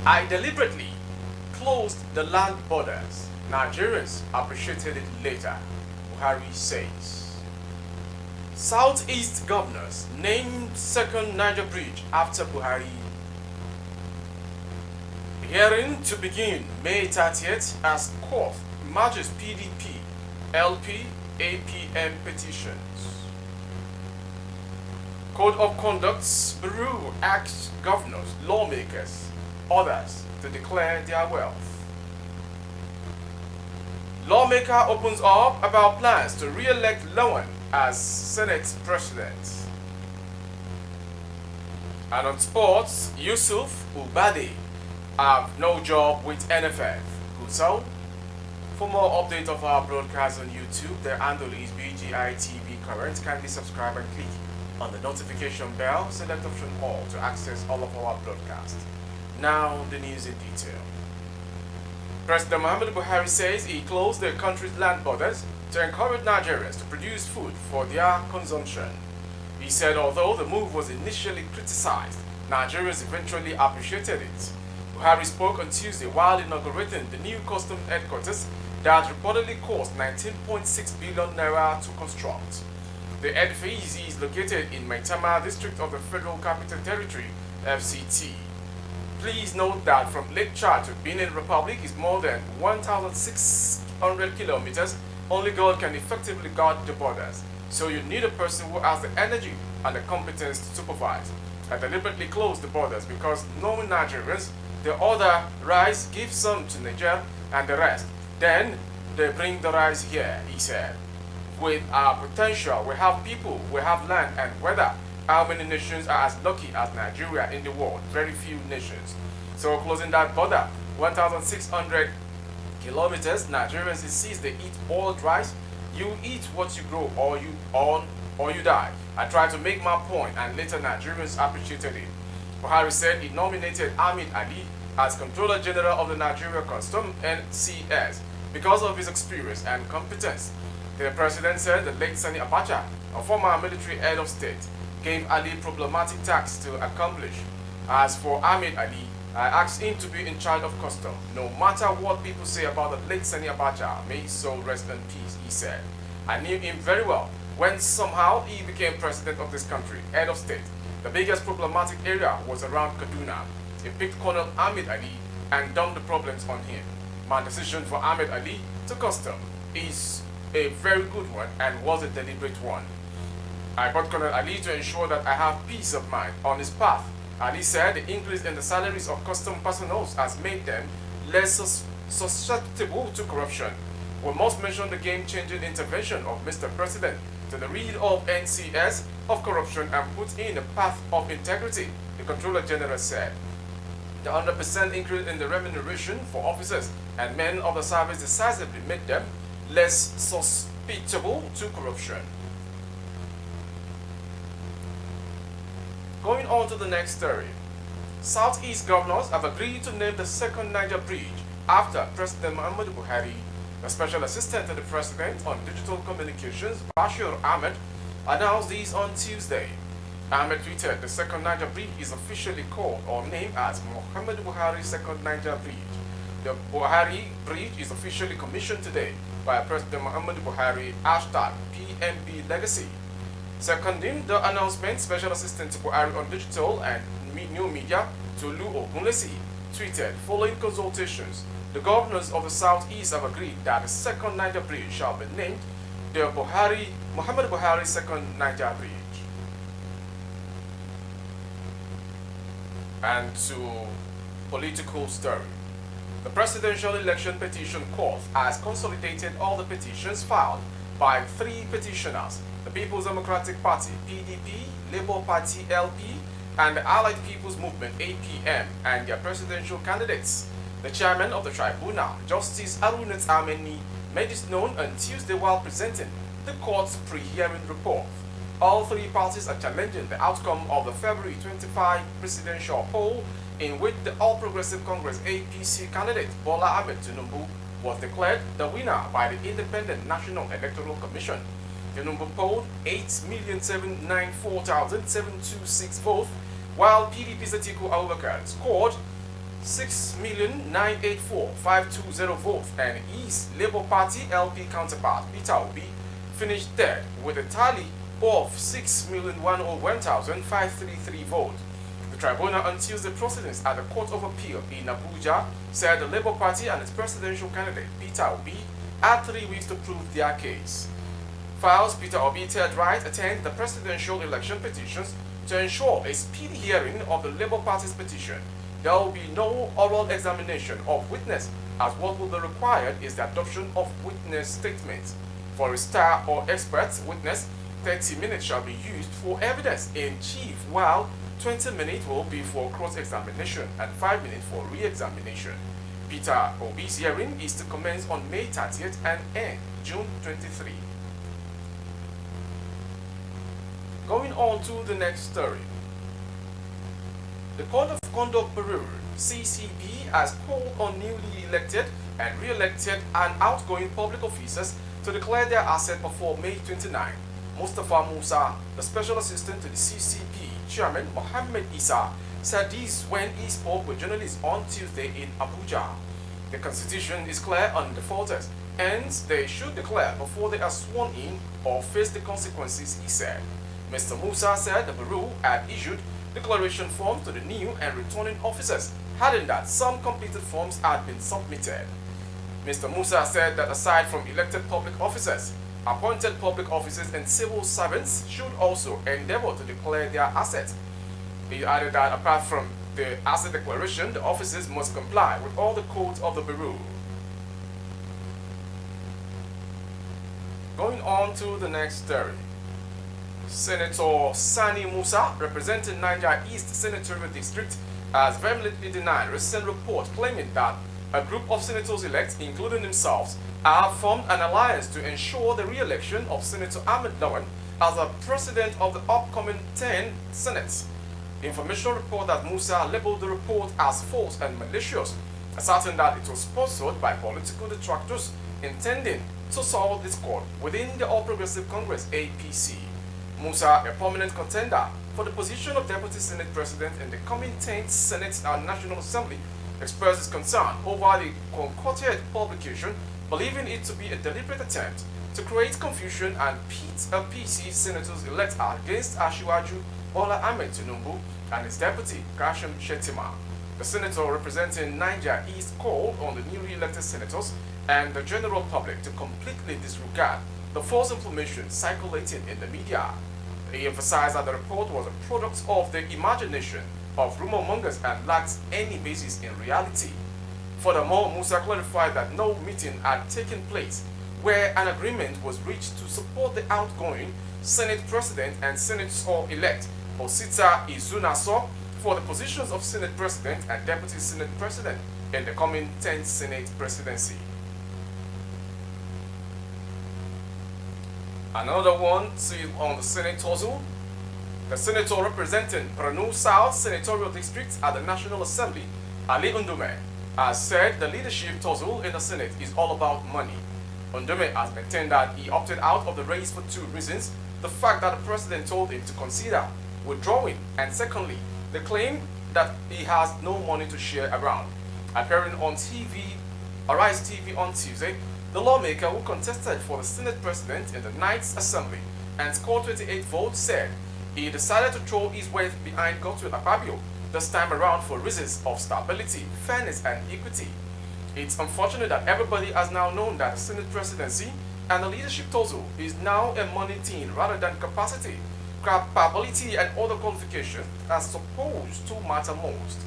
I deliberately closed the land borders. Nigerians appreciated it later, Buhari says. Southeast governors named second Niger bridge after Buhari. Hearing to begin May 30th as court merges PDP, LP, APM petitions. Code of Conduct's Bureau asks governors, lawmakers, others to declare their wealth. Lawmaker opens up about plans to re-elect Lawan as Senate President. And on sports, Yusuf Ubadi have no job with NFF. So, for more updates of our broadcast on YouTube, their handle is BGITV Current. Kindly subscribe and click on the notification bell. Select option all to access all of our broadcasts. Now, the news in detail. President Muhammadu Buhari says he closed the country's land borders to encourage Nigerians to produce food for their consumption. He said although the move was initially criticized, Nigerians eventually appreciated it. Buhari spoke on Tuesday while inaugurating the new customs headquarters that reportedly cost 19.6 billion naira to construct. The edifice is located in Maitama district of the Federal Capital Territory, FCT. Please note that from Lake Chad to Benin Republic is more than 1,600 kilometers. Only God can effectively guard the borders, so you need a person who has the energy and the competence to supervise. I deliberately closed the borders because knowing Nigerians, the order rice, give some to Niger and the rest. Then they bring the rice here, he said. With our potential, we have people, we have land and weather. How many nations are as lucky as Nigeria in the world? Very few nations. So closing that border, 1,600 kilometers, Nigerians insist they eat boiled rice. You eat what you grow or you die. I tried to make my point and later Nigerians appreciated it. Buhari said he nominated Ahmed Ali as Controller General of the Nigeria Custom NCS because of his experience and competence. The president said the late Sani Abacha, a former military head of state, gave Ali problematic tasks to accomplish. As for Ahmed Ali, I asked him to be in charge of custom. No matter what people say about the late Sani Abacha, may his soul rest in peace, he said. I knew him very well when somehow he became president of this country, head of state. The biggest problematic area was around Kaduna. He picked Colonel Ahmed Ali and dumped the problems on him. My decision for Ahmed Ali to custom is a very good one and was a deliberate one. I brought Colonel Ali to ensure that I have peace of mind on his path. Ali said the increase in the salaries of custom personnel has made them less susceptible to corruption. We must mention the game-changing intervention of Mr. President to the rid of NCS of corruption and put in a path of integrity, the Controller General said. The 100% increase in the remuneration for officers and men of the service decisively made them less susceptible to corruption. Going on to the next story. Southeast governors have agreed to name the second Niger bridge after President Muhammadu Buhari. The special assistant to the president on digital communications, Bashir Ahmed, announced this on Tuesday. Ahmed tweeted the second Niger bridge is officially called or named as Muhammadu Buhari Second Niger Bridge. The Buhari Bridge is officially commissioned today by President Muhammadu Buhari, #PMB Legacy. Seconding the announcement, Special Assistant to Buhari on Digital and New Media, Tolu Ogunlesi, tweeted, following consultations, the governors of the Southeast have agreed that the second Niger Bridge shall be named the Muhammadu Buhari Second Niger Bridge. And to political story. The presidential election petition court has consolidated all the petitions filed by 3 petitioners: the People's Democratic Party, PDP, Labour Party, LP, and the Allied People's Movement, APM, and their presidential candidates. The chairman of the tribunal, Justice Arunet Ameni, made this known on Tuesday while presenting the court's pre-hearing report. All 3 parties are challenging the outcome of the February 25 presidential poll in which the All Progressive Congress APC candidate Bola Ahmed Tinubu was declared the winner by the Independent National Electoral Commission. Tinubu polled 8,794,726 votes, while PDP's Atiku Abubakar scored 6,984,520 votes, and his Labour Party LP counterpart Peter Obi finished third with a tally of 6,101,533 votes. The tribunal on Tuesday proceedings at the Court of Appeal in Abuja said the Labour Party and its presidential candidate Peter Obi had 3 weeks to prove their case. Files Peter Obi third right attend the presidential election petitions to ensure a speedy hearing of the Labour Party's petition. There will be no oral examination of witness, as what will be required is the adoption of witness statements. For a star or expert witness, 30 minutes shall be used for evidence in chief, while 20 minutes will be for cross-examination and 5 minutes for re-examination. Peter Obi's hearing is to commence on May 30th and end June 23. Going on to the next story. The Code of Conduct Bureau, CCB, has called on newly elected and re-elected and outgoing public officers to declare their asset before May 29. Mustafa Musa, the special assistant to the CCB chairman Mohammed Isa, said this when he spoke with journalists on Tuesday in Abuja. The constitution is clear on defaulters, and they should declare before they are sworn in or face the consequences, he said. Mr. Musa said the Bureau had issued declaration forms to the new and returning officers, adding that some completed forms had been submitted. Mr. Musa said that aside from elected public officers, appointed public officers and civil servants should also endeavor to declare their assets. He added that apart from the asset declaration, the officers must comply with all the codes of the Bureau. Going on to the next story. Senator Sani Musa, representing Niger East Senatorial District, has vehemently denied recent report claiming that a group of senators-elect, including themselves, have formed an alliance to ensure the re-election of Senator Ahmed Lawan as the president of the upcoming 10 Senates. The information report that Musa labeled the report as false and malicious, asserting that it was sponsored by political detractors intending to sow discord within the All Progressive Congress (APC). Musa, a prominent contender for the position of Deputy Senate President in the coming 10th Senate National Assembly, expressed his concern over the concocted publication, believing it to be a deliberate attempt to create confusion and pit APC senators-elect against Asiwaju Bola Ahmed Tinubu and his deputy, Kashim Shettima. The senator representing Niger East called on the newly elected senators and the general public to completely disregard the false information circulating in the media. He emphasized that the report was a product of the imagination of rumor mongers and lacked any basis in reality. Furthermore, Musa clarified that no meeting had taken place where an agreement was reached to support the outgoing Senate President and Senator-elect Osita Izunaso for the positions of Senate President and Deputy Senate President in the coming 10th Senate presidency. Another one seen on the Senate tussle. The senator representing Branu South Senatorial District at the National Assembly, Ali Undume, has said the leadership tussle in the Senate is all about money. Undume has maintained that he opted out of the race for 2 reasons: the fact that the president told him to consider withdrawing, and secondly, the claim that he has no money to share around. Appearing on Arise TV on Tuesday, the lawmaker who contested for the Senate President in the 9th Assembly and scored 28 votes said he decided to throw his weight behind Godswill Akpabio this time around for reasons of stability, fairness, and equity. It's unfortunate that everybody has now known that the Senate presidency and the leadership tussle is now a money thing rather than capacity, capability, and other qualifications as supposed to matter most.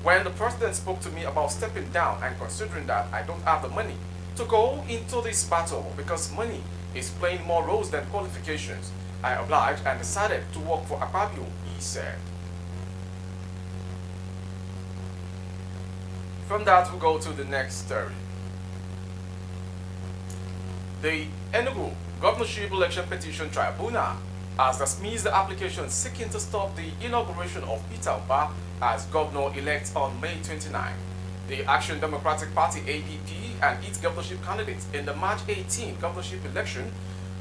When the president spoke to me about stepping down and considering that I don't have the money to go into this battle because money is playing more roles than qualifications, I obliged and decided to work for Akpabio, he said. From that, we go to the next story. The Enugu Governorship Election Petition Tribunal has dismissed the application seeking to stop the inauguration of Peter Oba as governor-elect on May 29. The Action Democratic Party (ADP) and its governorship candidates in the March 18 governorship election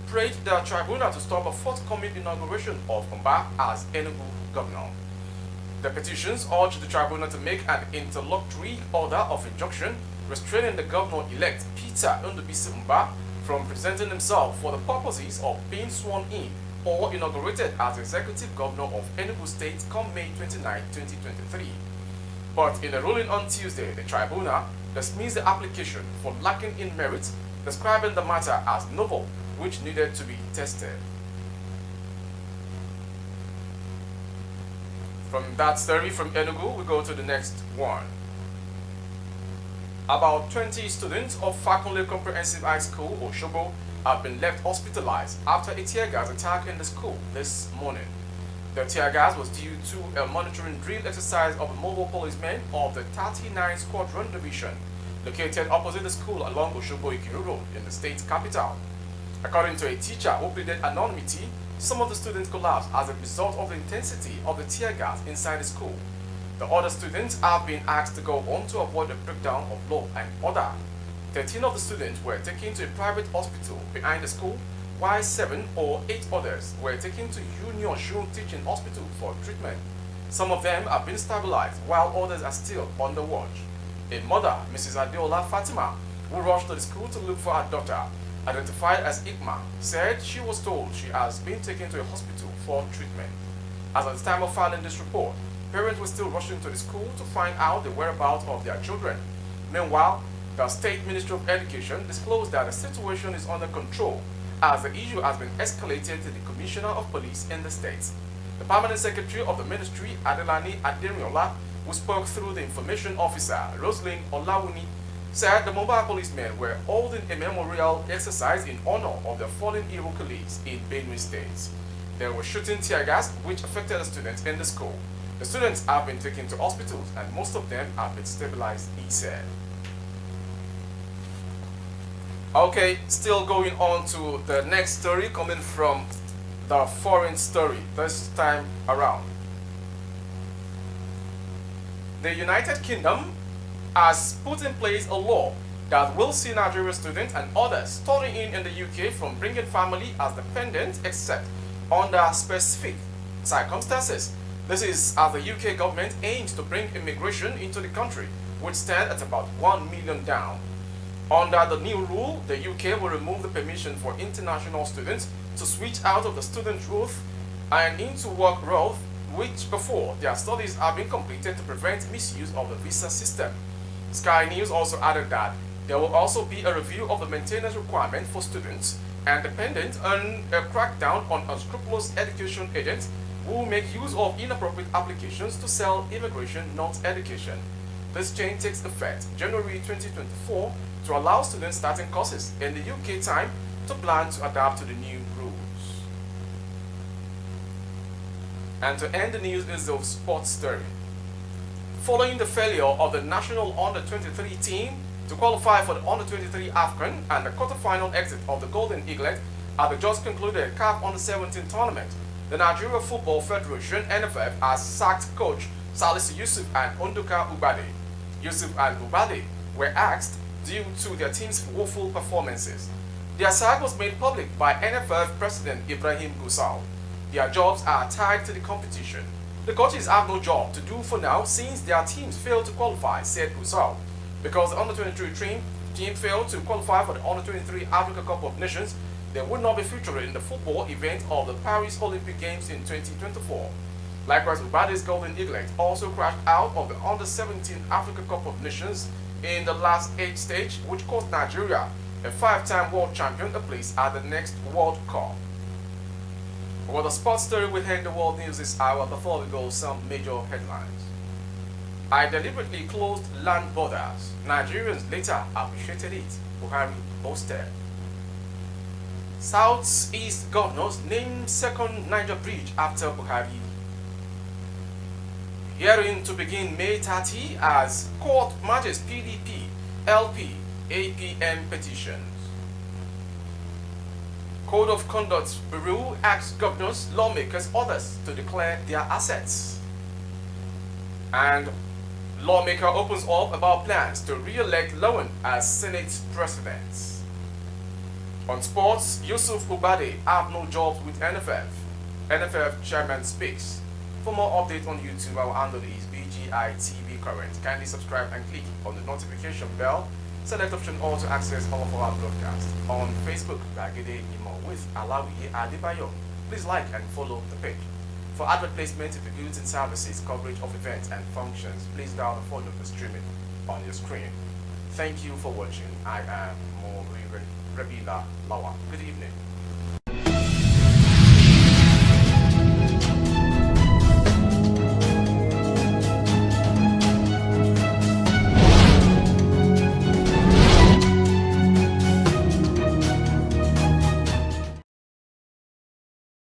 prayed the tribunal to stop a forthcoming inauguration of Oba as Enugu governor. The petitions urge the tribunal to make an interlocutory order of injunction restraining the governor-elect Peter Ndubisi Mba from presenting himself for the purposes of being sworn in or inaugurated as executive governor of Enugu State come May 29, 2023. But in a ruling on Tuesday, the tribunal dismissed the application for lacking in merit, describing the matter as novel, which needed to be tested. From that story from Enugu, we go to the next one. About 20 students of Fakunle Comprehensive High School, Oshobo, have been left hospitalized after a tear gas attack in the school this morning. The tear gas was due to a monitoring drill exercise of the mobile policemen of the 39th Squadron Division, located opposite the school along Oshobo Ikiru Road in the state capital. According to a teacher who pleaded anonymity, some of the students collapsed as a result of the intensity of the tear gas inside the school. The other students have been asked to go home to avoid the breakdown of law and order. 13 of the students were taken to a private hospital behind the school, while 7 or 8 others were taken to Union Shun Teaching Hospital for treatment. Some of them have been stabilized, while others are still on the watch. A mother, Mrs. Adeola Fatima, who rushed to the school to look for her daughter, identified as Ikma, said she was told she has been taken to a hospital for treatment. As at the time of filing this report, parents were still rushing to the school to find out the whereabouts of their children. Meanwhile, the State Ministry of Education disclosed that the situation is under control as the issue has been escalated to the Commissioner of Police in the state. The Permanent Secretary of the Ministry, Adelani Aderiola, who spoke through the Information Officer, Roslyn Olawuni, said the mobile policemen were holding a memorial exercise in honor of their fallen hero colleagues in Benue State. They were shooting tear gas which affected the students in the school. The students have been taken to hospitals and most of them have been stabilized, he said. Okay, still going on to the next story coming from the foreign story this time around. The United Kingdom has put in place a law that will see Nigerian students and others studying in the UK from bringing family as dependents except under specific circumstances. This is as the UK government aims to bring immigration into the country, which stands at about 1 million down. Under the new rule, the UK will remove the permission for international students to switch out of the student route and into work route, which before their studies have been completed to prevent misuse of the visa system. Sky News also added that there will also be a review of the maintenance requirement for students and dependents and a crackdown on unscrupulous education agents who make use of inappropriate applications to sell immigration, not education. This change takes effect January 2024 to allow students starting courses in the UK time to plan to adapt to the new rules. And to end the news is the sports story. Following the failure of the national under-23 team to qualify for the under-23 AFCON and the quarter-final exit of the Golden Eaglet at the just concluded CAF Under-17 tournament, the Nigeria Football Federation (NFF) has sacked coach Salisu Yusuf and Onduka Ubade. Yusuf and Ubade were asked due to their team's woeful performances. Their sack was made public by NFF President Ibrahim Gusau. Their jobs are tied to the competition. The coaches have no job to do for now since their teams failed to qualify, said Gusau. Because the under-23 team failed to qualify for the under-23 Africa Cup of Nations, they would not be featured in the football event of the Paris Olympic Games in 2024. Likewise, Ubade's Golden Eaglet also crashed out of the under-17 Africa Cup of Nations in the last 8 stage, which cost Nigeria, a 5-time world champion, a place at the next World Cup. Well, the sports story will end the world news this hour. Before we go, some major headlines. I deliberately closed land borders. Nigerians later appreciated it, Buhari boasted. Southeast governors named second Niger bridge after Buhari. Hearing to begin May 30 as court merges PDP, LP, APM petitions. Code of Conduct Bureau asks governors, lawmakers, others to declare their assets. And lawmaker opens up about plans to re-elect Lawan as Senate President. On sports, Yusuf Ubade have no jobs with NFF. NFF chairman speaks. For more updates on YouTube, our handle is BGITV Current. Kindly subscribe and click on the notification bell. Select option all to access all of our broadcasts. On Facebook, Bagede Imo with Alawi Adebayo. Please like and follow the page. For advert placement into goods and services, coverage of events and functions, please dial the phone number streaming on your screen. Thank you for watching. I am Mori Rabila Lawan. Good evening.